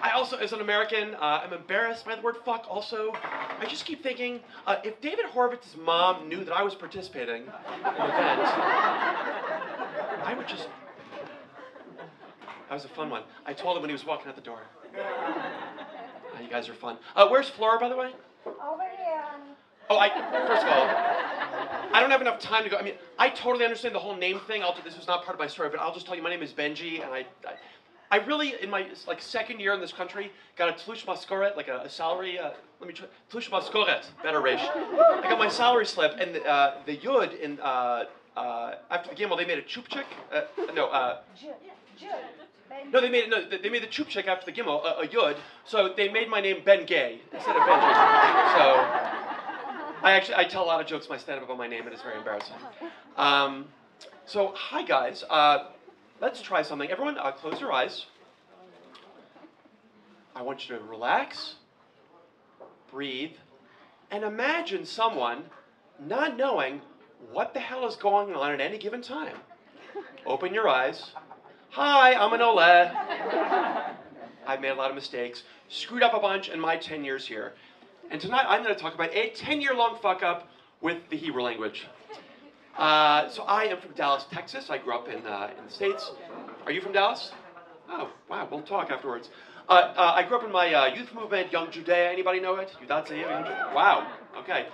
I also, as an American, I'm embarrassed by the word fuck. Also, I just keep thinking, if David Horowitz's mom knew that I was participating in an event, I would just... That was a fun one. I told him when he was walking out the door. You guys are fun. Where's Flora, by the way? Over here. Oh, first of all, I don't have enough time to go. I mean, I totally understand the whole name thing. This was not part of my story, but I'll just tell you, my name is Benji, and I really, in my second year in this country, got a tlush maskoret, like a salary. Let me try tlush maskoret, better ratio. I got my salary slip, and the yud in after the gimel they made a chupchik. No, they made the chupchik after the gimel, a yud. So they made my name Ben Gay instead of Benji. So. I tell a lot of jokes in my stand-up about my name, and it's very embarrassing. So, hi guys. Let's try something. Everyone, close your eyes. I want you to relax, breathe, and imagine someone not knowing what the hell is going on at any given time. Open your eyes. Hi, I'm an Ole. I've made a lot of mistakes, screwed up a bunch in my 10 years here. And tonight I'm going to talk about a 10-year-long fuck-up with the Hebrew language. So I am from Dallas, Texas. I grew up in the States. Are you from Dallas? Oh, wow, we'll talk afterwards. I grew up in my youth movement, Young Judea. Anybody know it? Wow, okay.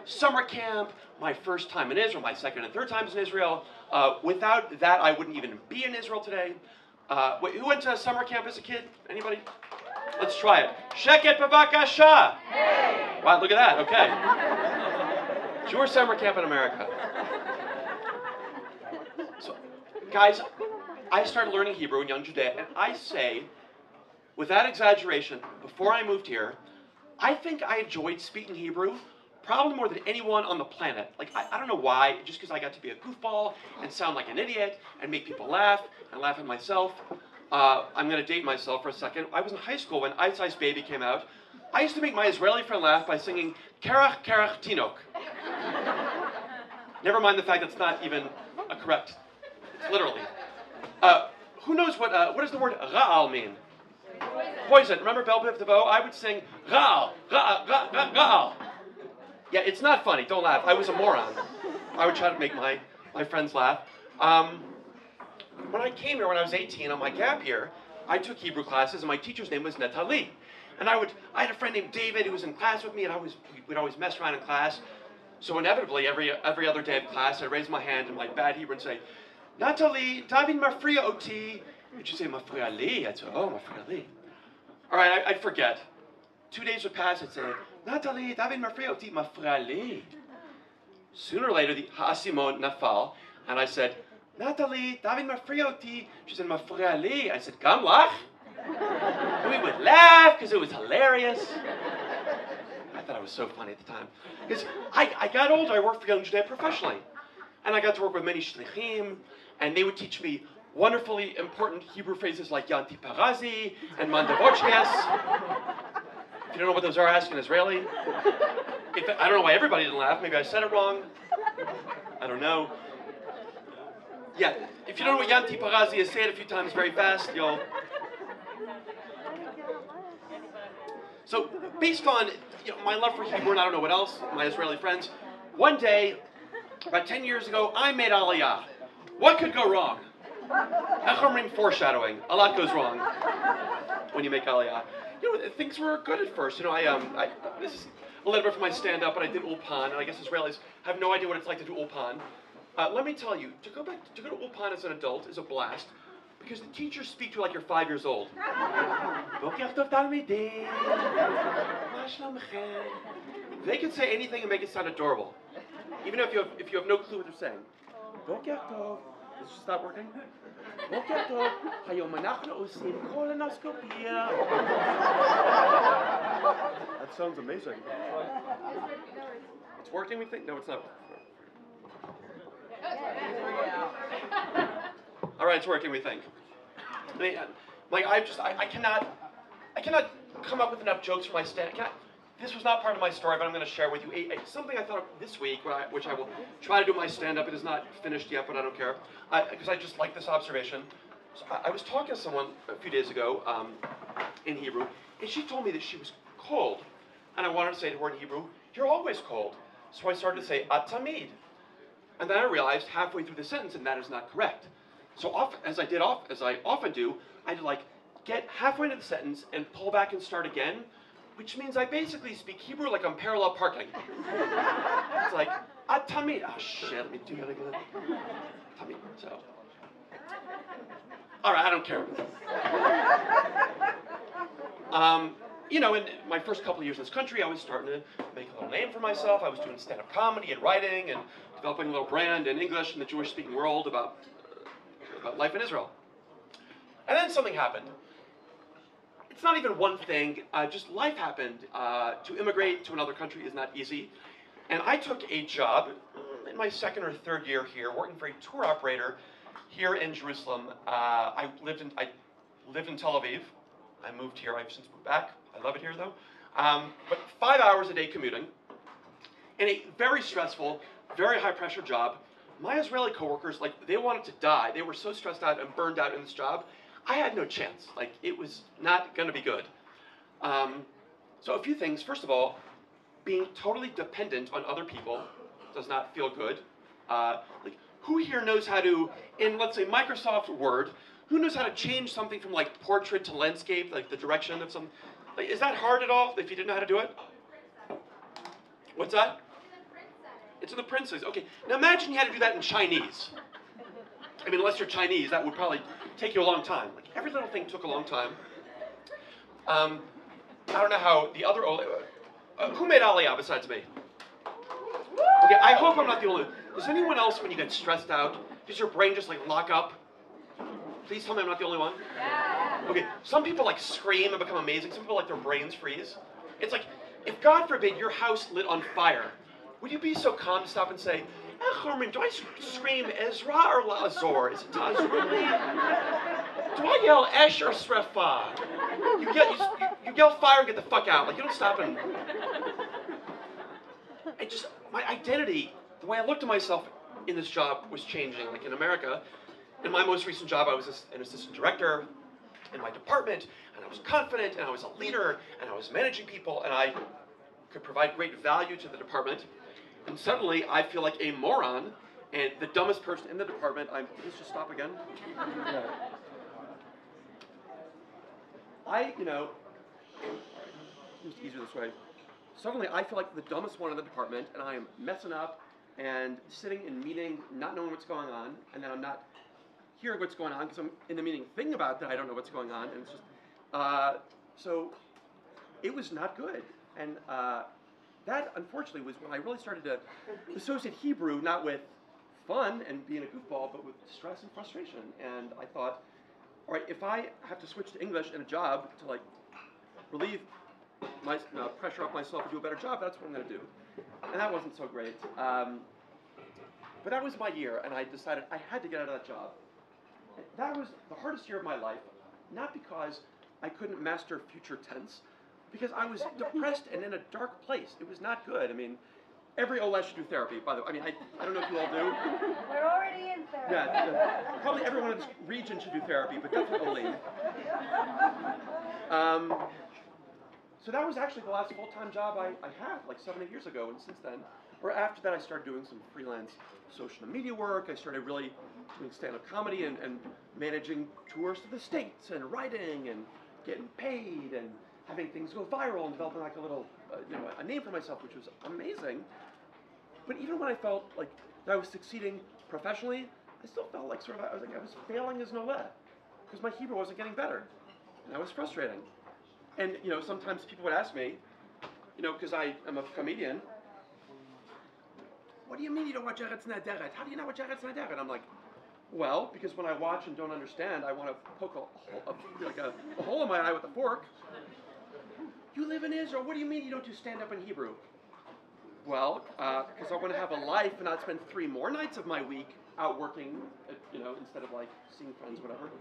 Summer camp, my first time in Israel, my second and third times in Israel. Without that, I wouldn't even be in Israel today. Who went to summer camp as a kid? Anybody? Let's try it. Sheket b'vakasha. Hey. Wow, look at that. Okay. It's your summer camp in America. So, guys, I started learning Hebrew in Young Judea, and I say, without exaggeration, before I moved here, I think I enjoyed speaking Hebrew probably more than anyone on the planet. Like, I don't know why, just because I got to be a goofball and sound like an idiot and make people laugh and laugh at myself. I'm going to date myself for a second. I was in high school when Ice Ice Baby came out. I used to make my Israeli friend laugh by singing Kerach Kerach Tinok. Never mind the fact that it's not even a correct, literally. Who knows what does the word Ra'al mean? Poison. Remember Belle Biv DeVoe? I would sing Ra'al, Ra'al, Ra'al. Yeah, it's not funny. Don't laugh. I was a moron. I would try to make my friends laugh. When I came here when I was 18 on my gap year, I took Hebrew classes, and my teacher's name was Netali. And I had a friend named David who was in class with me, and we'd always mess around in class. So inevitably, every other day of class, I'd raise my hand in my bad Hebrew and say, Natali, David mafria oti. And she'd say, mafria li. I'd say, oh, mafria li. All right, I'd forget. 2 days would pass, I'd say, Natali, David mafria oti, mafria li. Sooner or later, the ha'asimon nafal, and I said, Natali, David mafria oti. She said, mafria li. I said, Gam lach. And we would laugh because it was hilarious. I thought it was so funny at the time. Because I got older, I worked for Young Judea professionally. And I got to work with many shlichim, and they would teach me wonderfully important Hebrew phrases like Yanti Parazi and Mandavochkes. If you don't know what those are, ask an Israeli. I don't know why everybody didn't laugh. Maybe I said it wrong. I don't know. Yeah, if you don't know what Yanti Parazi is, say it a few times very fast, you'll... So, based on my love for Hebrew and I don't know what else, my Israeli friends, one day, about 10 years ago, I made Aliyah. What could go wrong? Foreshadowing. A lot goes wrong when you make Aliyah. Things were good at first. This is a little bit from my stand-up, but I did Ulpan, and I guess Israelis have no idea what it's like to do Ulpan. Let me tell you, to go to Ulpan as an adult is a blast, because the teachers speak to you like you're 5 years old. They can say anything and make it sound adorable, even if you have no clue what they're saying. Does it stop working? That sounds amazing. It's working, we think? No, it's not. All right, it's working, we think. I cannot come up with enough jokes for my stand. This was not part of my story, but I'm going to share with you something I thought of this week, which I will try to do my stand-up. It is not finished yet, but I don't care, because I just like this observation. So I was talking to someone a few days ago in Hebrew, and she told me that she was cold. And I wanted to say to her in Hebrew, you're always cold. So I started to say, at tamid. And then I realized halfway through the sentence that that is not correct. So as I often do, I had to like get halfway into the sentence and pull back and start again, which means I basically speak Hebrew like I'm parallel parking. It's like, at tamid. Oh shit, let me do that again. Tamid, so. All right, I don't care. You know, in my first couple of years in this country, I was starting to make a little name for myself. I was doing stand-up comedy and writing and developing a little brand in English in the Jewish-speaking world about life in Israel. And then something happened. It's not even one thing, just life happened. To immigrate to another country is not easy. And I took a job in my second or third year here, working for a tour operator here in Jerusalem. I lived in Tel Aviv. I moved here, I've since moved back. I love it here though. But 5 hours a day commuting in a very stressful, very high pressure job. My Israeli coworkers, like, they wanted to die. They were so stressed out and burned out in this job. I had no chance. Like, it was not gonna be good. So a few things. First of all, being totally dependent on other people does not feel good. Like, who here knows how to, in let's say Microsoft Word, who knows how to change something from like portrait to landscape, like the direction of some, like, is that hard at all if you didn't know how to do it? What's that? It's in the print size. Okay, now imagine you had to do that in Chinese. I mean, unless you're Chinese, that would probably take you a long time. Like, every little thing took a long time. I don't know how the other, who made Aliyah besides me? Okay, I hope I'm not the only one. Does anyone else, when you get stressed out, does your brain just like lock up? Please tell me I'm not the only one. Yeah. Okay, some people like scream and become amazing. Some people like their brains freeze. It's like, if God forbid your house lit on fire, would you be so calm to stop and say, Herman, do I scream Ezra or Lazor? Is it Tazruli? Do I yell Esh or Srefa? You yell fire and get the fuck out. Like, you don't stop and... my identity, the way I looked at myself in this job was changing. Like in America, in my most recent job, I was an assistant director in my department, and I was confident, and I was a leader, and I was managing people, and I could provide great value to the department. And suddenly, I feel like a moron, and the dumbest person in the department. Please just stop again. It's easier this way. Suddenly, I feel like the dumbest one in the department, and I am messing up, and sitting in meeting, not knowing what's going on, and then I'm not hearing what's going on because I'm in the meeting thinking about that I don't know what's going on, and it's just so it was not good. And that, unfortunately, was when I really started to associate Hebrew not with fun and being a goofball, but with stress and frustration. And I thought, all right, if I have to switch to English in a job to like relieve my pressure off myself and do a better job, that's what I'm going to do. And that wasn't so great. But that was my year, and I decided I had to get out of that job. That was the hardest year of my life, not because I couldn't master future tense, because I was depressed and in a dark place. It was not good. I mean, every OLED should do therapy, by the way. I mean, I don't know if you all do. We're already in therapy. Yeah, probably everyone in this region should do therapy, but definitely OLED. So that was actually the last full-time job I had, like 7 or 8 years ago, and since then, or after that, I started doing some freelance social media work. I started really doing stand-up comedy and managing tours to the States and writing and getting paid and having things go viral and developing like a little, a name for myself, which was amazing. But even when I felt like that I was succeeding professionally, I still felt like I was failing as an OLED because my Hebrew wasn't getting better, and that was frustrating. And sometimes people would ask me, because I am a comedian, what do you mean you don't watch Eretz Nehederet? How do you not watch Eretz Nehederet? I'm like, well, because when I watch and don't understand, I want to poke a hole in my eye with a fork. You live in Israel. What do you mean you don't do stand-up in Hebrew? Well, because I want to have a life and not spend 3 more nights of my week out working, instead of like seeing friends, whatever.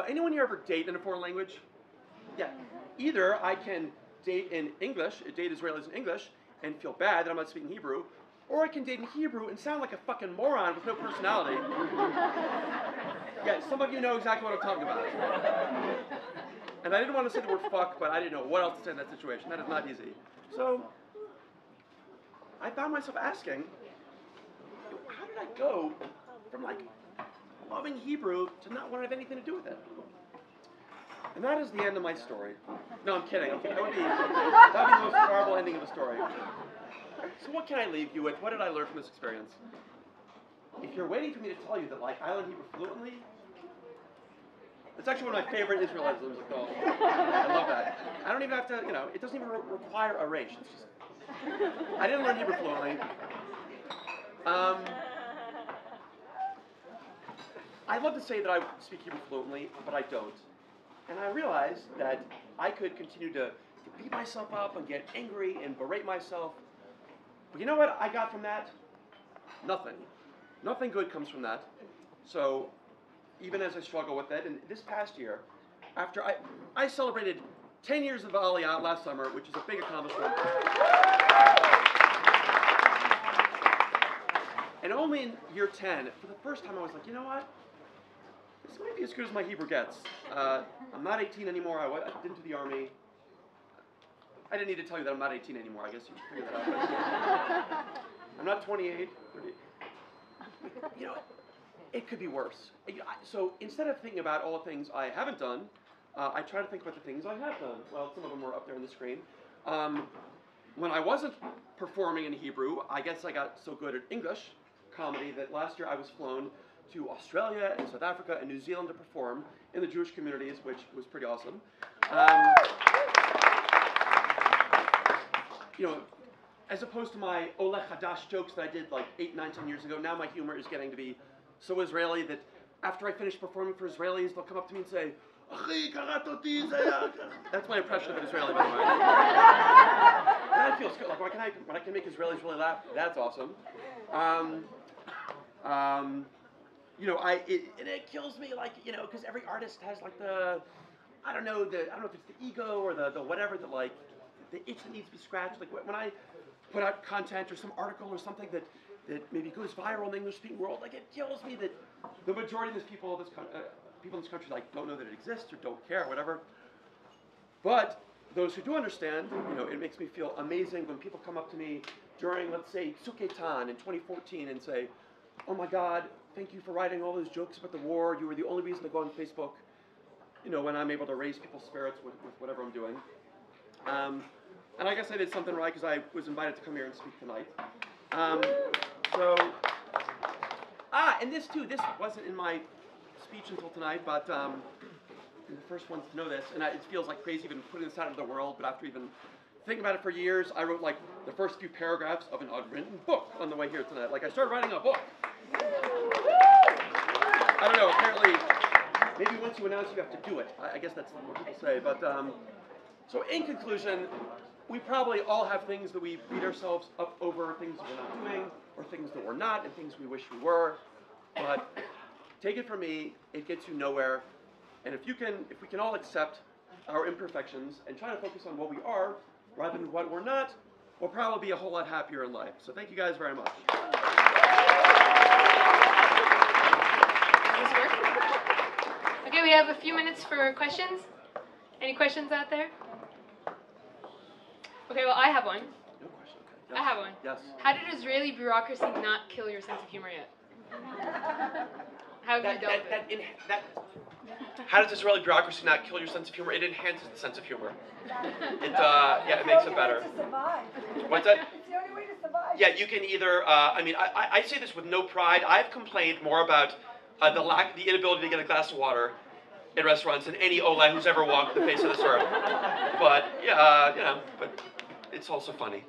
Anyone here ever date in a foreign language? Yeah. Either I can date in English, date Israelis in English, and feel bad that I'm not speaking Hebrew, or I can date in Hebrew and sound like a fucking moron with no personality. Yeah, some of you know exactly what I'm talking about. And I didn't want to say the word fuck, but I didn't know what else to say in that situation. That is not easy. So I found myself asking, how did I go from like loving Hebrew to not want to have anything to do with it? And that is the end of my story. No, I'm kidding. That would be the most horrible ending of a story. So what can I leave you with? What did I learn from this experience? If you're waiting for me to tell you that like I learn Hebrew fluently, it's actually one of my favorite Israelisms. I love that. I don't even have to, it doesn't even require a resh. It's just, I didn't learn Hebrew fluently. I'd love to say that I speak Hebrew fluently, but I don't. And I realized that I could continue to beat myself up and get angry and berate myself. But you know what I got from that? Nothing. Nothing good comes from that. So even as I struggle with it, and this past year, after I celebrated 10 years of Aliyah last summer, which is a big accomplishment. And only in year 10, for the first time I was like, you know what? This might be as good as my Hebrew gets. I'm not 18 anymore. I didn't do the army. I didn't need to tell you that I'm not 18 anymore. I guess you should figure that out. I'm not 28, 30. It could be worse. So instead of thinking about all the things I haven't done, I try to think about the things I have done. Well, some of them were up there on the screen. When I wasn't performing in Hebrew, I guess I got so good at English comedy that last year I was flown to Australia and South Africa and New Zealand to perform in the Jewish communities, which was pretty awesome. As opposed to my Oleh Hadash jokes that I did like 8, 9, 10 years ago, now my humor is getting to be so Israeli that after I finish performing for Israelis, they'll come up to me and say, that's my impression of an Israeli, by the way. That feels good. Like when I can make Israelis really laugh, that's awesome. It kills me, because every artist has like I don't know if it's the ego or the whatever that like the itch that needs to be scratched. Like when I put out content or some article or something that maybe goes viral in the English-speaking world, like it kills me that the majority of these people in this country like don't know that it exists or don't care or whatever. But those who do understand, it makes me feel amazing when people come up to me during, let's say, Suketan in 2014 and say, "Oh my God, thank you for writing all those jokes about the war. You were the only reason to go on Facebook." When I'm able to raise people's spirits with whatever I'm doing. And I guess I did something right because I was invited to come here and speak tonight. And this wasn't in my speech until tonight, but I'm the first ones to know this, and it feels like crazy even putting this out into the world, but after even thinking about it for years, I wrote like the first few paragraphs of an unwritten book on the way here tonight. Like I started writing a book. I don't know, apparently, maybe once you announce you have to do it. I guess that's what people say, but so in conclusion, we probably all have things that we beat ourselves up over, things that we're not doing, or things that we're not, and things we wish we were. But take it from me, it gets you nowhere. And if we can all accept our imperfections and try to focus on what we are rather than what we're not, we'll probably be a whole lot happier in life. So thank you guys very much. Okay, we have a few minutes for questions. Any questions out there? Okay, well, I have one. No question. Okay. Yes. I have one. Yes. How did Israeli bureaucracy not kill your sense of humor yet? How have you dealt with it? How does Israeli bureaucracy not kill your sense of humor? It enhances the sense of humor. It makes it better. It's the only way to survive. What's that? It's the only way to survive. Yeah, you can either. I say this with no pride. I've complained more about the inability to get a glass of water in restaurants than any Ola who's ever walked the face of this earth. But but it's also funny.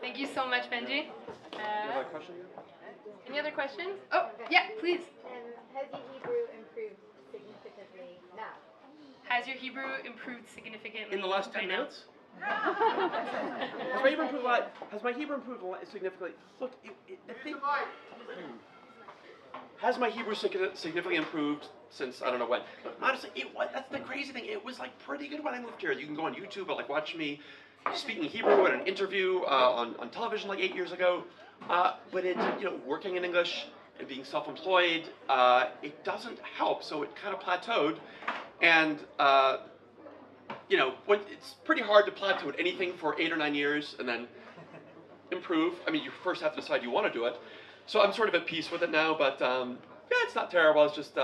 Thank you so much, Benji. You have a question? Any other questions? Oh, yeah, please. Has your Hebrew improved significantly now? Has your Hebrew improved significantly In the last 10 right now? minutes? Has my Hebrew improved a lot? Has my Hebrew improved significantly? Look, the thing. Has my Hebrew significantly improved since I don't know when? Honestly, that's the crazy thing. It was like pretty good when I moved here. You can go on YouTube and like watch me speaking Hebrew at an interview on television like 8 years ago. But it, working in English and being self-employed, it doesn't help. So it kind of plateaued. And you know, it's pretty hard to plateau at anything for 8 or 9 years and then improve. I mean, you first have to decide you want to do it. So I'm sort of at peace with it now, but yeah, it's not terrible. It's just,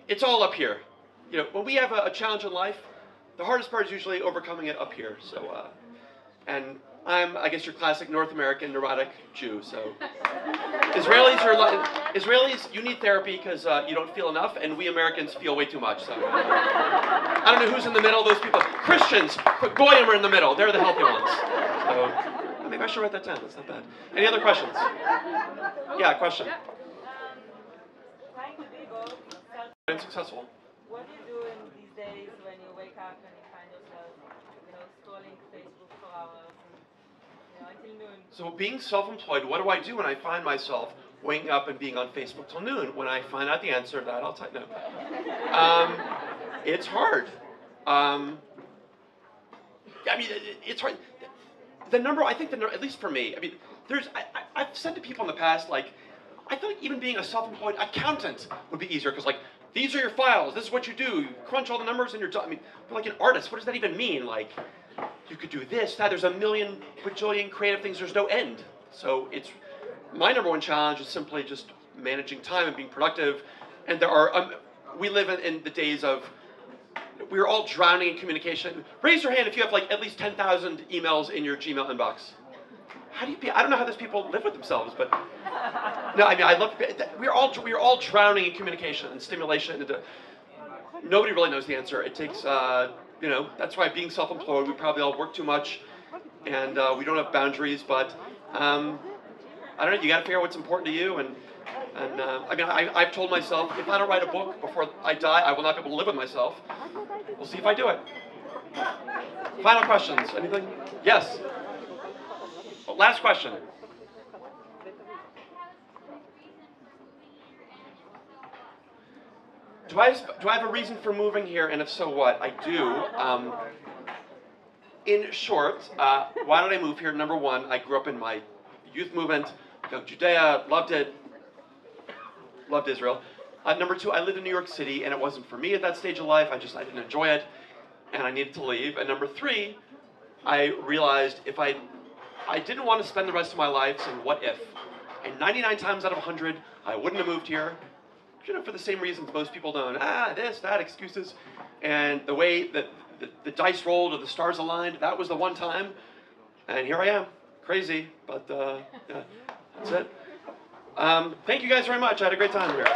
it's all up here. You know, when we have a challenge in life, the hardest part is usually overcoming it up here. So, and I'm, I guess, your classic North American neurotic Jew. So, Israelis, you need therapy because you don't feel enough, and we Americans feel way too much. So, I don't know who's in the middle. Those people, Christians, Goyim are in the middle. They're the healthy ones. So, maybe I should write that down. That's not bad. Any other questions? Yeah, question. Trying to be both Been successful. what do you do in these days when you wake up and you find yourself, scrolling Facebook for hours and, until noon? So being self-employed, what do I do when I find myself waking up and being on Facebook till noon? When I find out the answer to that, I'll tell you. No. It's hard. I mean, it's hard. The number, I think, at least for me, I mean, I've said to people in the past, like, I feel like even being a self-employed accountant would be easier, because, like, these are your files, this is what you do, you crunch all the numbers and you're done. I mean, but like an artist, what does that even mean? Like, you could do this, that, there's a million, bajillion creative things, there's no end. So it's, my number one challenge is simply just managing time and being productive. And there are, we live in the days of, we're all drowning in communication. Raise your hand if you have like at least 10,000 emails in your Gmail inbox. How do you, I don't know how those people live with themselves, but no, I mean, I love, we're all drowning in communication and stimulation. And nobody really knows the answer. It takes, you know, that's why being self-employed, we probably all work too much and we don't have boundaries, but I don't know, you gotta figure out what's important to you. And I mean, I've told myself, if I don't write a book before I die, I will not be able to live with myself. We'll see if I do it. Final questions, anything? Yes? Well, last question. Do I have a reason for moving here, and if so, what? I do. In short, why did I move here? Number one, I grew up in my youth movement, Judea, loved it, loved Israel. Number two, I lived in New York City, and it wasn't for me at that stage of life. I didn't enjoy it, and I needed to leave. And number three, I realized if I didn't want to spend the rest of my life saying, what if? And 99 times out of 100, I wouldn't have moved here. You know, for the same reasons most people don't. This, that, excuses. And the way that the dice rolled or the stars aligned, that was the one time. And here I am. Crazy, but yeah, that's it. Thank you guys very much. I had a great time here.